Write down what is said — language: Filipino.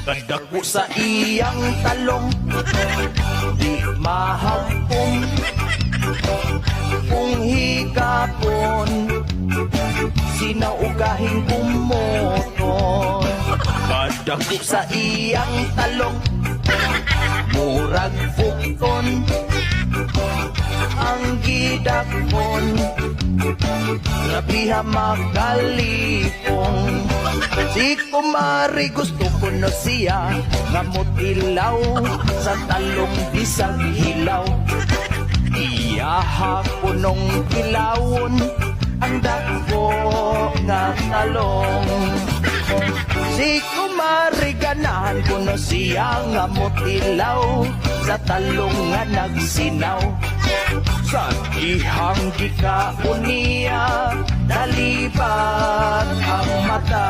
Kadako sa iyang talong, di mahagpong. Kung higapon, sinaugahin kumoton. Kadako sa iyang talong, murag bukton. Ang gidakon, rabiha magalipong. Si kumari gusto ko na siya, ngamot ilaw sa talong bisag hilaw. Iyaha ko nung ilawon ang dako nga talong. Si kumari ganahan ko na siya, ngamot ilaw sa talong nga nagsinaw. Sa ihang gikaon niya, nalipat ang mata.